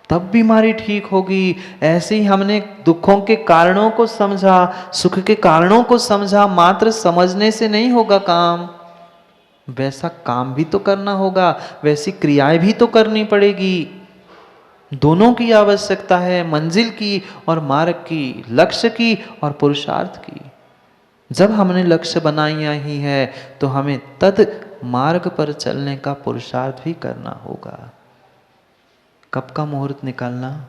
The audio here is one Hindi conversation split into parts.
तब बीमारी ठीक होगी। ऐसे ही हमने दुखों के कारणों को समझा, सुख के कारणों को समझा, मात्र समझने से नहीं होगा काम, वैसा काम भी तो करना होगा, वैसी क्रियाएं भी तो करनी पड़ेगी। दोनों की आवश्यकता है, मंजिल की और मार्ग की, लक्ष्य की और पुरुषार्थ की। जब हमने लक्ष्य बनाया ही है तो हमें तद मार्ग पर चलने का पुरुषार्थ भी करना होगा। कब का मुहूर्त निकालना?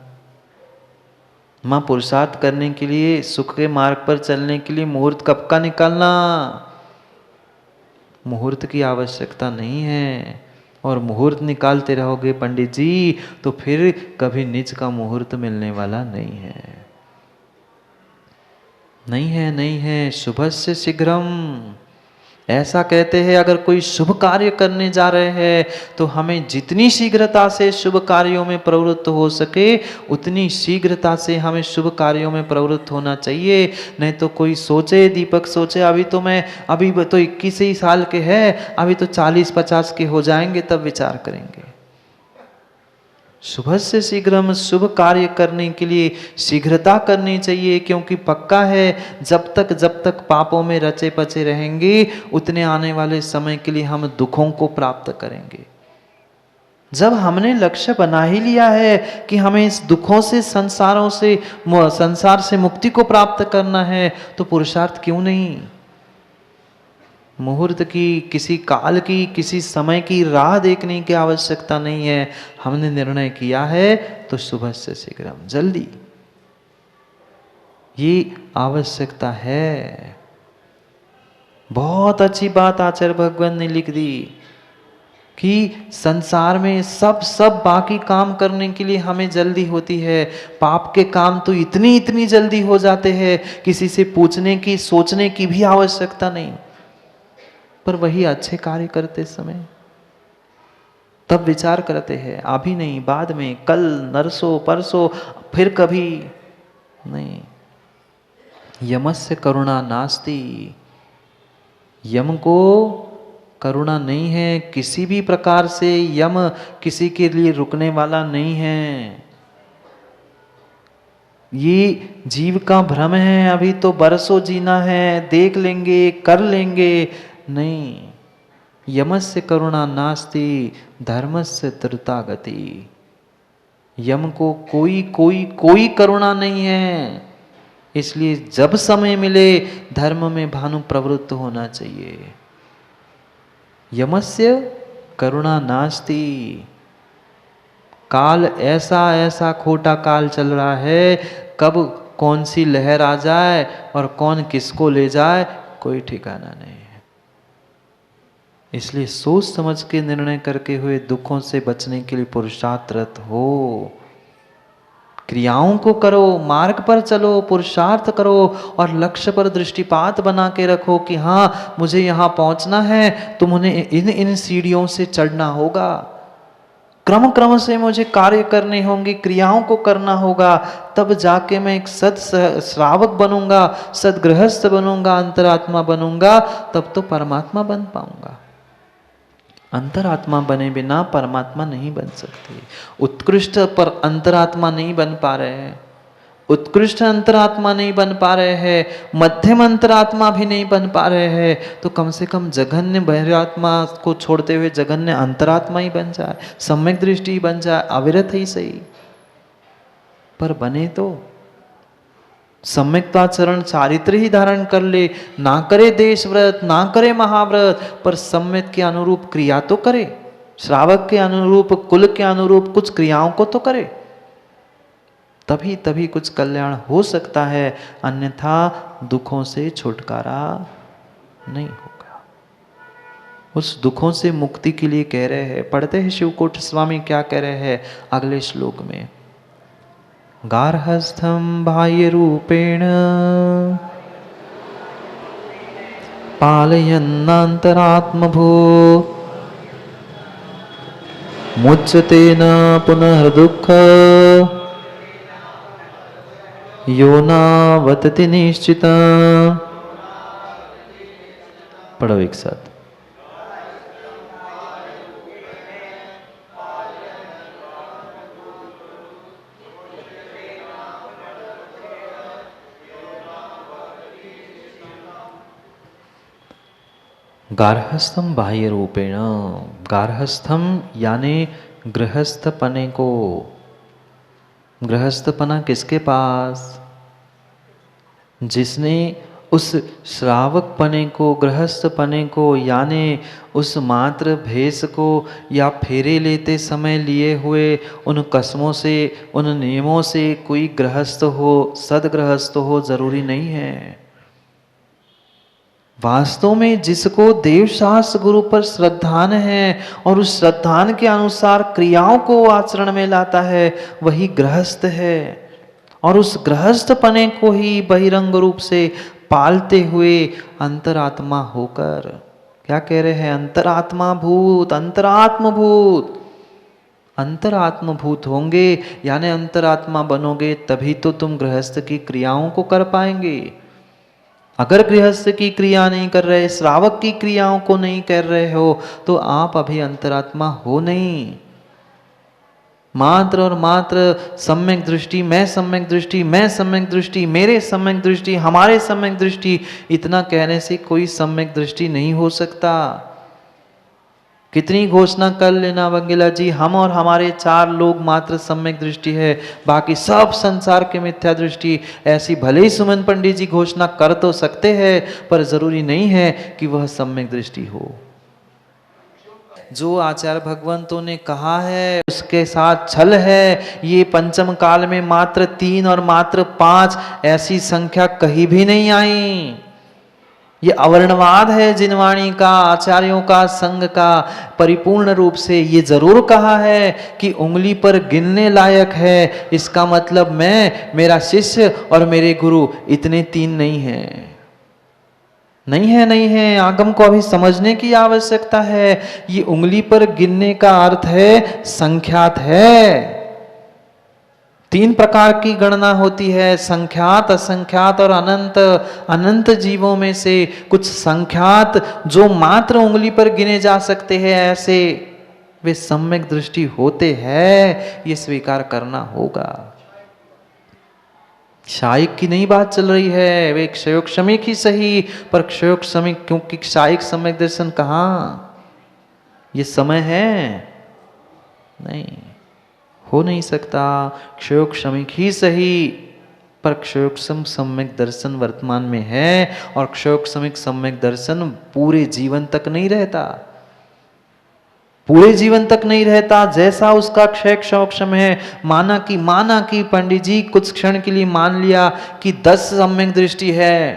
मां, पुरुषार्थ करने के लिए, सुख के मार्ग पर चलने के लिए मुहूर्त कब का निकालना? मुहूर्त की आवश्यकता नहीं है। और मुहूर्त निकालते रहोगे पंडित जी तो फिर कभी निज का मुहूर्त मिलने वाला नहीं है। नहीं है। शुभस्य शीघ्रम, ऐसा कहते हैं अगर कोई शुभ कार्य करने जा रहे हैं तो हमें जितनी शीघ्रता से शुभ कार्यों में प्रवृत्त हो सके उतनी शीघ्रता से हमें शुभ कार्यों में प्रवृत्त होना चाहिए। नहीं तो कोई सोचे, दीपक सोचे अभी तो 21 ही साल के हैं, अभी तो 40-50 के हो जाएंगे तब विचार करेंगे। शुभ से शीघ्रम, शुभ कार्य करने के लिए शीघ्रता करनी चाहिए, क्योंकि पक्का है जब तक पापों में रचे पचे रहेंगे उतने आने वाले समय के लिए हम दुखों को प्राप्त करेंगे। जब हमने लक्ष्य बना ही लिया है कि हमें इस दुखों से, संसार से मुक्ति को प्राप्त करना है तो पुरुषार्थ क्यों नहीं? मुहूर्त की, किसी काल की, किसी समय की राह देखने की आवश्यकता नहीं है। हमने निर्णय किया है तो सुबह से शीघ्रम, जल्दी, ये आवश्यकता है। बहुत अच्छी बात आचार्य भगवान ने लिख दी कि संसार में सब बाकी काम करने के लिए हमें जल्दी होती है, पाप के काम तो इतनी जल्दी हो जाते हैं, किसी से पूछने की, सोचने की भी आवश्यकता नहीं। पर वही अच्छे कार्य करते समय तब विचार करते हैं, अभी नहीं, बाद में, कल, नरसों परसों, फिर कभी नहीं। यमस्य करुणा नास्ति, यम को करुणा नहीं है, किसी भी प्रकार से यम किसी के लिए रुकने वाला नहीं है। ये जीव का भ्रम है, अभी तो बरसों जीना है, देख लेंगे, कर लेंगे, नहीं। यमस्य करुणा नास्ति धर्मस्य त्रुता गति, यम को कोई करुणा नहीं है। इसलिए जब समय मिले धर्म में भानु प्रवृत्त होना चाहिए। यमस्य करुणा नास्ति, काल ऐसा खोटा काल चल रहा है, कब कौन सी लहर आ जाए और कौन किसको ले जाए कोई ठिकाना नहीं है। इसलिए सोच समझ के निर्णय करके हुए दुखों से बचने के लिए पुरुषार्थरत हो। क्रियाओं को करो, मार्ग पर चलो, पुरुषार्थ करो और लक्ष्य पर दृष्टिपात बना के रखो कि हाँ मुझे यहाँ पहुँचना है, तो उन्हें इन सीढ़ियों से चढ़ना होगा, क्रम से मुझे कार्य करने होंगे, क्रियाओं को करना होगा, तब जाके मैं एक सद श्रावक बनूंगा, सदगृहस्थ बनूंगा, अंतरात्मा बनूंगा, तब तो परमात्मा बन पाऊंगा। अंतरात्मा बने बिना परमात्मा नहीं बन सकती। उत्कृष्ट पर अंतरात्मा नहीं बन पा रहे हैं, उत्कृष्ट अंतरात्मा नहीं बन पा रहे हैं, मध्यम अंतरात्मा भी नहीं बन पा रहे हैं, तो कम से कम जघन्य बहिरात्मा को छोड़ते हुए जघन्य अंतरात्मा ही बन जाए, सम्यक दृष्टि बन जाए, अविरत ही सही, पर बने तो सम्यक्ताचरण चारित्र ही धारण कर ले, ना करे देश व्रत, ना करे महाव्रत, पर सम्यक के अनुरूप क्रिया तो करे, श्रावक के अनुरूप, कुल के अनुरूप कुछ क्रियाओं को तो करे, तभी कुछ कल्याण हो सकता है, अन्यथा दुखों से छुटकारा नहीं होगा। उस दुखों से मुक्ति के लिए कह रहे हैं, पढ़ते हैं शिवकोट स्वामी क्या कह रहे हैं अगले श्लोक में, गार्हस्थ्यं बाह्य रूपेण पालयन्नान्तरात्मभू मुच्यते न पुनर्दुःख यो नावतति निश्चित। पढ़ो एक साथ। गार्हस्थम बाह्य रूपेण, गार्हस्थम यानी गृहस्थपने को। गृहस्थपना किसके पास? जिसने उस श्रावक पने को, गृहस्थ पने को, यानी उस मात्र भेष को या फेरे लेते समय लिए हुए उन कसमों से, उन नियमों से कोई गृहस्थ हो, सदगृहस्थ हो, जरूरी नहीं है। वास्तव में जिसको देवशास्त्र गुरु पर श्रद्धान है और उस श्रद्धान के अनुसार क्रियाओं को आचरण में लाता है, वही गृहस्थ है। और उस गृहस्थ पने को ही बहिरंग रूप से पालते हुए अंतरात्मा होकर, क्या कह रहे हैं? अंतरात्मा भूत, अंतरात्म भूत, अंतरात्म भूत होंगे यानी अंतरात्मा बनोगे, तभी तो तुम गृहस्थ की क्रियाओं को कर पाएंगे। अगर गृहस्थ की क्रिया नहीं कर रहे, श्रावक की क्रियाओं को नहीं कर रहे हो, तो आप अभी अंतरात्मा हो नहीं। मात्र और मात्र सम्यक दृष्टि, मैं सम्यक दृष्टि, मैं सम्यक दृष्टि, मेरे सम्यक दृष्टि, हमारे सम्यक दृष्टि, इतना कहने से कोई सम्यक दृष्टि नहीं हो सकता। कितनी घोषणा कर लेना वंगेला जी, हम और हमारे 4 लोग मात्र सम्यक दृष्टि है, बाकी सब संसार के मिथ्या दृष्टि। ऐसी भले ही सुमन पंडित जी घोषणा कर तो सकते हैं, पर जरूरी नहीं है कि वह सम्यक दृष्टि हो। जो आचार्य भगवंतों ने कहा है उसके साथ छल है। ये पंचम काल में मात्र 3 और मात्र 5 ऐसी संख्या कहीं भी नहीं आई। ये अवर्णवाद है जिनवाणी का, आचार्यों का, संघ का। परिपूर्ण रूप से ये जरूर कहा है कि उंगली पर गिनने लायक है। इसका मतलब मैं, मेरा शिष्य और मेरे गुरु, इतने 3 नहीं है। नहीं है, नहीं है। आगम को अभी समझने की आवश्यकता है। ये उंगली पर गिनने का अर्थ है संख्यात है। 3 प्रकार की गणना होती है, संख्यात, असंख्यात और अनंत। अनंत जीवों में से कुछ संख्यात जो मात्र उंगली पर गिने जा सकते हैं, ऐसे वे सम्यक दृष्टि होते हैं, ये स्वीकार करना होगा। क्षायिक की नहीं बात चल रही है, वे क्षयोग क्षमिक ही सही, पर क्षयोग क्षमिक, क्योंकि क्षायिक सम्यक दर्शन कहाँ, ये समय है नहीं, हो नहीं सकता। क्षयोग क्षमिक ही सही, पर क्षयोक्षम सम्यक दर्शन वर्तमान में है, और क्षयोक्षमिक सम्यक दर्शन पूरे जीवन तक नहीं रहता, पूरे जीवन तक नहीं रहता। जैसा उसका क्षय क्षयोक्षम है, माना कि पंडित जी कुछ क्षण के लिए मान लिया कि 10 सम्यक दृष्टि है,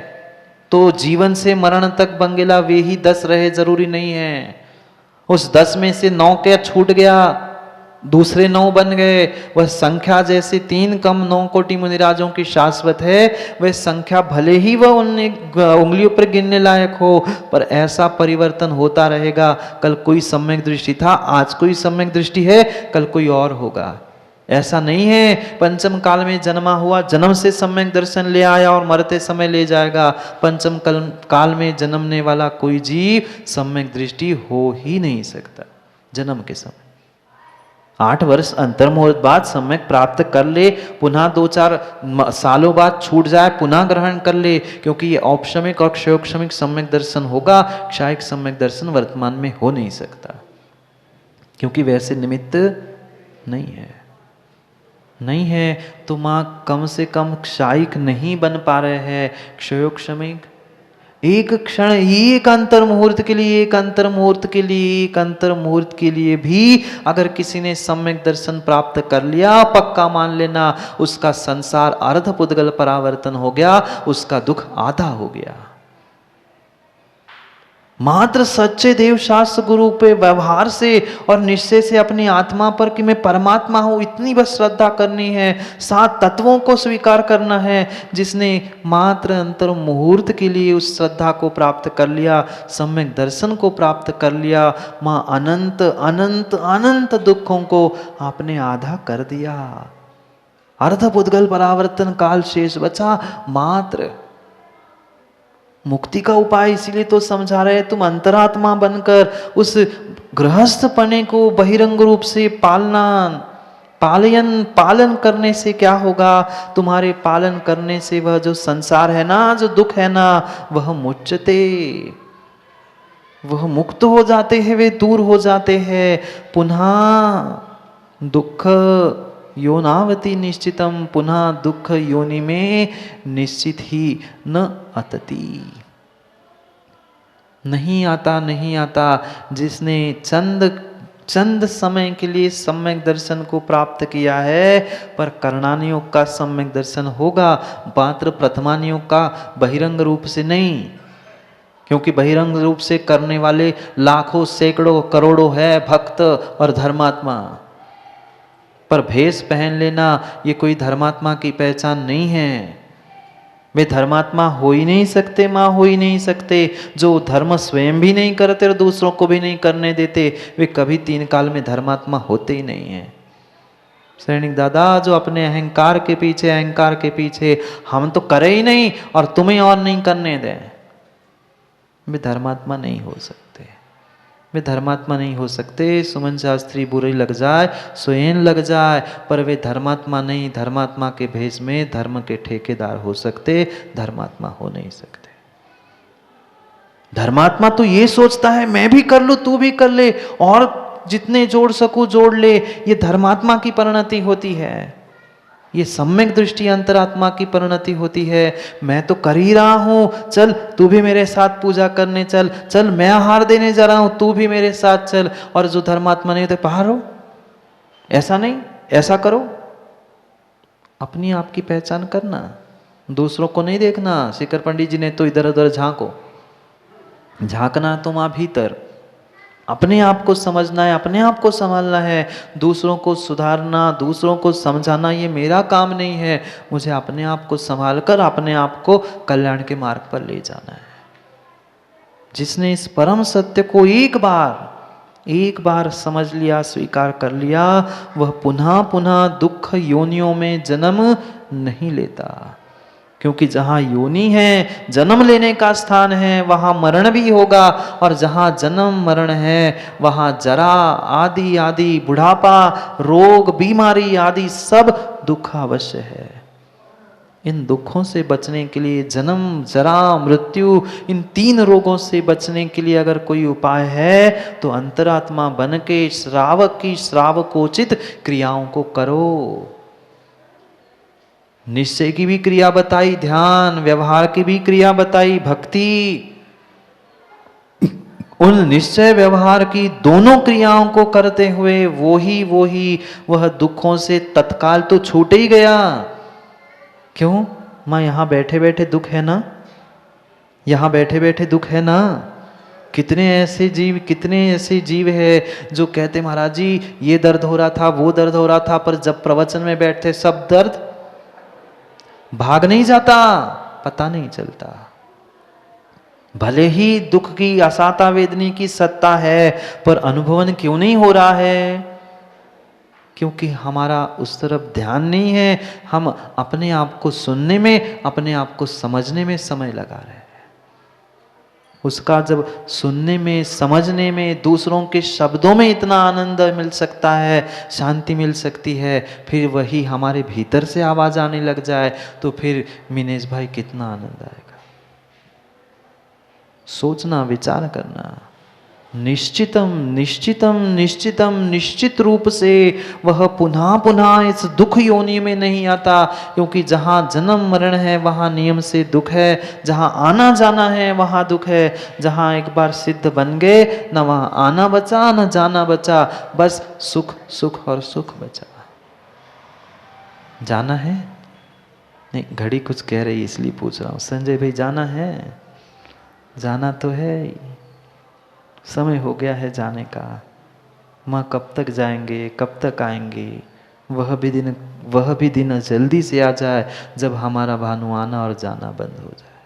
तो जीवन से मरण तक बंगेला वे ही 10 रहे, जरूरी नहीं है। उस 10 में से 9 क्या छूट गया, दूसरे 9 बन गए। वह संख्या जैसे 3 कम 9 कोटि मुनिराजों की शाश्वत है, वह संख्या भले ही वह उन उंगलियों पर गिनने लायक हो, पर ऐसा परिवर्तन होता रहेगा। कल कोई सम्यक दृष्टि था, आज कोई सम्यक दृष्टि है, कल कोई और होगा। ऐसा नहीं है पंचम काल में जन्मा हुआ जन्म से सम्यक दर्शन ले आया और मरते समय ले जाएगा। पंचम काल में जन्मने वाला कोई जीव सम्यक दृष्टि हो ही नहीं सकता। जन्म के समय 8 वर्ष अंतर्मुहूर्त बाद सम्यक प्राप्त कर ले, पुनः 2-4 सालों बाद छूट जाए, पुनः ग्रहण कर ले, क्योंकि ये औपशमिक और क्षयोक्षमिक सम्यक दर्शन होगा। क्षायिक सम्यक दर्शन वर्तमान में हो नहीं सकता, क्योंकि वैसे निमित्त नहीं है, नहीं है। तो मां कम से कम क्षायिक नहीं बन पा रहे हैं, क्षयोक्षमिक। एक क्षण, एक अंतर मुहूर्त के लिए, एक अंतर मुहूर्त के लिए, एक अंतर मुहूर्त के लिए भी अगर किसी ने सम्यक दर्शन प्राप्त कर लिया, पक्का मान लेना उसका संसार अर्ध पुद्गल परावर्तन हो गया, उसका दुख आधा हो गया। मात्र सच्चे देव शास्त्र गुरु पे व्यवहार से और निश्चय से अपनी आत्मा पर कि मैं परमात्मा हूं, इतनी बस श्रद्धा करनी है। 7 तत्वों को स्वीकार करना है। जिसने मात्र अंतर मुहूर्त के लिए उस श्रद्धा को प्राप्त कर लिया, सम्यक दर्शन को प्राप्त कर लिया, मां अनंत अनंत अनंत दुखों को आपने आधा कर दिया। अर्ध पुद्गल परावर्तन काल शेष बचा मात्र। मुक्ति का उपाय इसीलिए तो समझा रहे, तुम अंतरात्मा बनकर उस गृहस्थपने को बहिरंग रूप से पालन करने से क्या होगा? तुम्हारे पालन करने से वह जो संसार है ना, जो दुख है ना, वह मुच्यते, वह मुक्त हो जाते हैं, वे दूर हो जाते हैं। पुनः दुख योनावति निश्चितम, पुनः दुख योनि में निश्चित ही न अतति, नहीं आता, नहीं आता। जिसने चंद समय के लिए सम्यक दर्शन को प्राप्त किया है, पर करणानियोग का सम्यक दर्शन होगा, मात्र प्रथमानियोग का बहिरंग रूप से नहीं। क्योंकि बहिरंग रूप से करने वाले लाखों सैकड़ों करोड़ों है भक्त और धर्मात्मा, पर भेष पहन लेना ये कोई धर्मात्मा की पहचान नहीं है। वे धर्मात्मा हो ही नहीं सकते, माँ हो ही नहीं सकते। जो धर्म स्वयं भी नहीं करते और दूसरों को भी नहीं करने देते, वे कभी तीन काल में धर्मात्मा होते ही नहीं है। सैनिक दादा, जो अपने अहंकार के पीछे हम तो करे ही नहीं और तुम्हें और नहीं करने दें, वे धर्मात्मा नहीं हो सकते। वे धर्मात्मा नहीं हो सकते। सुमन शास्त्री बुरे लग जाए, स्वयं लग जाए, पर वे धर्मात्मा नहीं, धर्मात्मा के भेष में धर्म के ठेकेदार हो सकते, धर्मात्मा हो नहीं सकते। धर्मात्मा तो ये सोचता है मैं भी कर लूं, तू भी कर ले, और जितने जोड़ सकूं जोड़ ले। ये धर्मात्मा की परिणति होती है। ये सम्यक दृष्टि अंतरात्मा की परिणति होती है। मैं तो कर ही रहा हूं, चल तू भी मेरे साथ पूजा करने चल, चल मैं आहार देने जा रहा हूं, तू भी मेरे साथ चल। और जो धर्मात्मा नहीं होते, बाहर हो, ऐसा नहीं, ऐसा करो। अपनी आप की पहचान करना, दूसरों को नहीं देखना। शिखर पंडित जी ने तो इधर उधर झांको, झांकना तो वहां भीतर। अपने आप को समझना है, अपने आप को संभालना है। दूसरों को सुधारना, दूसरों को समझाना ये मेरा काम नहीं है। मुझे अपने आप को संभाल कर अपने आप को कल्याण के मार्ग पर ले जाना है। जिसने इस परम सत्य को एक बार समझ लिया, स्वीकार कर लिया, वह पुनः पुनः दुख योनियों में जन्म नहीं लेता। क्योंकि जहाँ योनि है, जन्म लेने का स्थान है, वहाँ मरण भी होगा। और जहाँ जन्म मरण है, वहाँ जरा आदि आदि, बुढ़ापा, रोग, बीमारी आदि सब दुख अवश्य है। इन दुखों से बचने के लिए, जन्म, जरा, मृत्यु, इन तीन रोगों से बचने के लिए अगर कोई उपाय है, तो अंतरात्मा बन के श्रावक की श्रावकोचित क्रियाओं को करो। निश्चय की भी क्रिया बताई, ध्यान, व्यवहार की भी क्रिया बताई, भक्ति। उन निश्चय व्यवहार की दोनों क्रियाओं को करते हुए वह दुखों से तत्काल तो छूट ही गया। क्यों? मां यहां बैठे बैठे दुख है ना, यहां बैठे बैठे दुख है ना। कितने ऐसे जीव है जो कहते महाराज जी ये दर्द हो रहा था, वो दर्द हो रहा था, पर जब प्रवचन में बैठते सब दर्द भाग नहीं जाता, पता नहीं चलता। भले ही दुख की असाता वेदनी की सत्ता है, पर अनुभवन क्यों नहीं हो रहा है? क्योंकि हमारा उस तरफ ध्यान नहीं है। हम अपने आप को सुनने में, अपने आप को समझने में समय लगा रहे हैं। उसका जब सुनने में, समझने में, दूसरों के शब्दों में इतना आनंद मिल सकता है, शांति मिल सकती है, फिर वही हमारे भीतर से आवाज आने लग जाए, तो फिर मिनेश भाई कितना आनंद आएगा। सोचना, विचार करना। निश्चितम निश्चितम निश्चितम, निश्चित रूप से वह पुनः पुनः इस दुख योनि में नहीं आता। क्योंकि जहाँ जन्म मरण है वहाँ नियम से दुख है, जहाँ आना जाना है वहाँ दुख है। जहाँ एक बार सिद्ध बन गए, न वहाँ आना बचा न जाना बचा, बस सुख सुख और सुख बचा। जाना है? नहीं, घड़ी कुछ कह रही इसलिए पूछ रहा हूँ। संजय भाई जाना है? जाना तो है, समय हो गया है जाने का। माँ कब तक जाएंगे, कब तक आएंगे? वह भी दिन जल्दी से आ जाए जब हमारा भानु आना और जाना बंद हो जाए।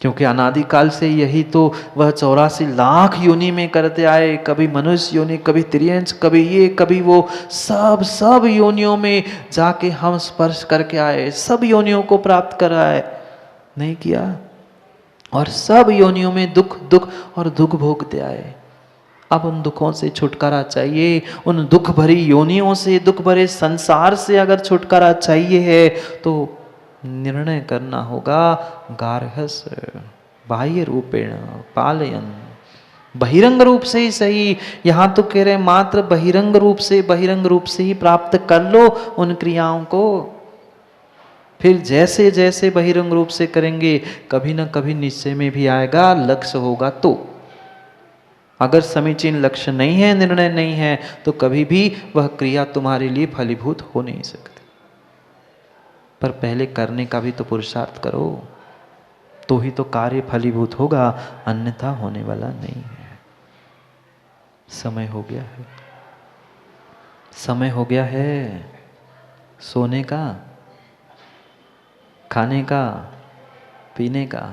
क्योंकि अनादिकाल से यही तो वह 84 लाख योनि में करते आए। कभी मनुष्य योनि, कभी त्रियंश, कभी ये, कभी वो, सब योनियों में जाके हम स्पर्श करके आए, सब योनियों को प्राप्त कर आए। नहीं किया? और सब योनियों में दुख दुख और दुख भोगते आए। अब उन दुखों से छुटकारा चाहिए। उन दुख भरी योनियों से, दुख भरे संसार से अगर छुटकारा चाहिए है, तो निर्णय करना होगा गार्हस्थ्य, बाह्य रूपेण पालयन, बहिरंग रूप से ही सही। यहाँ तो कह रहे मात्र बहिरंग रूप से ही प्राप्त कर लो उन क्रियाओं को। फिर जैसे जैसे बहिरंग रूप से करेंगे कभी ना कभी निश्चय में भी आएगा, लक्ष्य होगा तो। अगर समीचीन लक्ष्य नहीं है, निर्णय नहीं है, तो कभी भी वह क्रिया तुम्हारे लिए फलीभूत हो नहीं सकती। पर पहले करने का भी तो पुरुषार्थ करो, तो ही तो कार्य फलीभूत होगा, अन्यथा होने वाला नहीं है। समय हो गया है, समय हो गया है सोने का, खाने का, पीने का।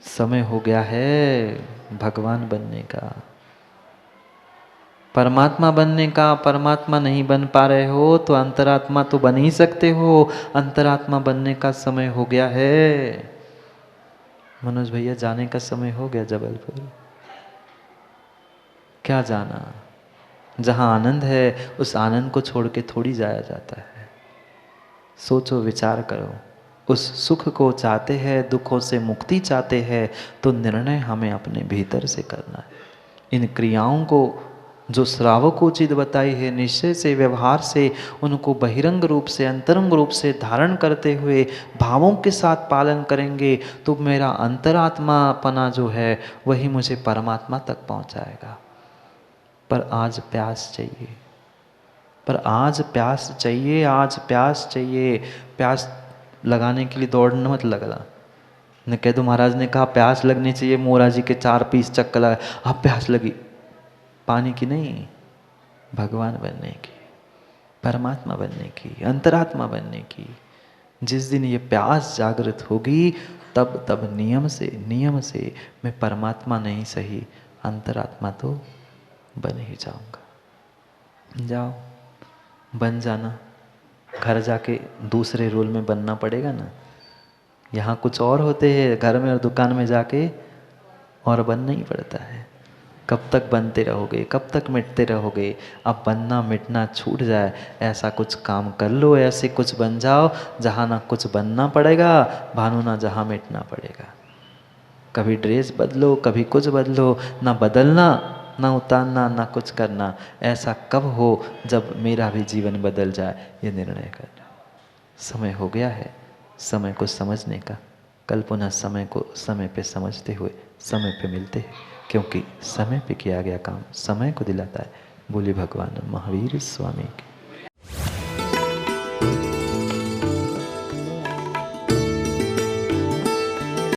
समय हो गया है भगवान बनने का, परमात्मा बनने का। परमात्मा नहीं बन पा रहे हो तो अंतरात्मा तो बन ही सकते हो। अंतरात्मा बनने का समय हो गया है। मनोज भैया जाने का समय हो गया जबलपुर। क्या जाना, जहां आनंद है उस आनंद को छोड़ के थोड़ी जाया जाता है। सोचो, विचार करो। उस सुख को चाहते हैं, दुखों से मुक्ति चाहते हैं, तो निर्णय हमें अपने भीतर से करना है। इन क्रियाओं को जो श्रावकोचित बताई है, निश्चय से, व्यवहार से, उनको बहिरंग रूप से, अंतरंग रूप से धारण करते हुए भावों के साथ पालन करेंगे तो मेरा अंतरात्मापना जो है वही मुझे परमात्मा तक पहुंचाएगा। पर आज प्यास चाहिए, पर आज प्यास चाहिए, आज प्यास चाहिए। प्यास लगाने के लिए दौड़ना मत लगना। न कह दो महाराज ने कहा प्यास लगनी चाहिए, मोरा जी के 4 पीस चक्कर लगा, अब प्यास लगी। पानी की नहीं, भगवान बनने की, परमात्मा बनने की, अंतरात्मा बनने की। जिस दिन ये प्यास जागृत होगी तब नियम से मैं परमात्मा नहीं सही अंतरात्मा तो बन ही जाऊंगा। जाओ, बन जाना। घर जाके दूसरे रोल में बनना पड़ेगा ना। यहाँ कुछ और होते हैं, घर में और दुकान में जाके और बनना ही पड़ता है। कब तक बनते रहोगे, कब तक मिटते रहोगे। अब बनना मिटना छूट जाए, ऐसा कुछ काम कर लो, ऐसे कुछ बन जाओ जहाँ ना कुछ बनना पड़ेगा, भानु ना जहाँ मिटना पड़ेगा। कभी ड्रेस बदलो, कभी कुछ बदलो, ना बदलना ना उतारना ना कुछ करना। ऐसा कब हो जब मेरा भी जीवन बदल जाए, ये निर्णय करना। समय हो गया है समय को समझने का। कल पुनः समय को समय पे समझते हुए समय पे मिलते हैं, क्योंकि समय पे किया गया काम समय को दिलाता है। बोले भगवान महावीर स्वामी की।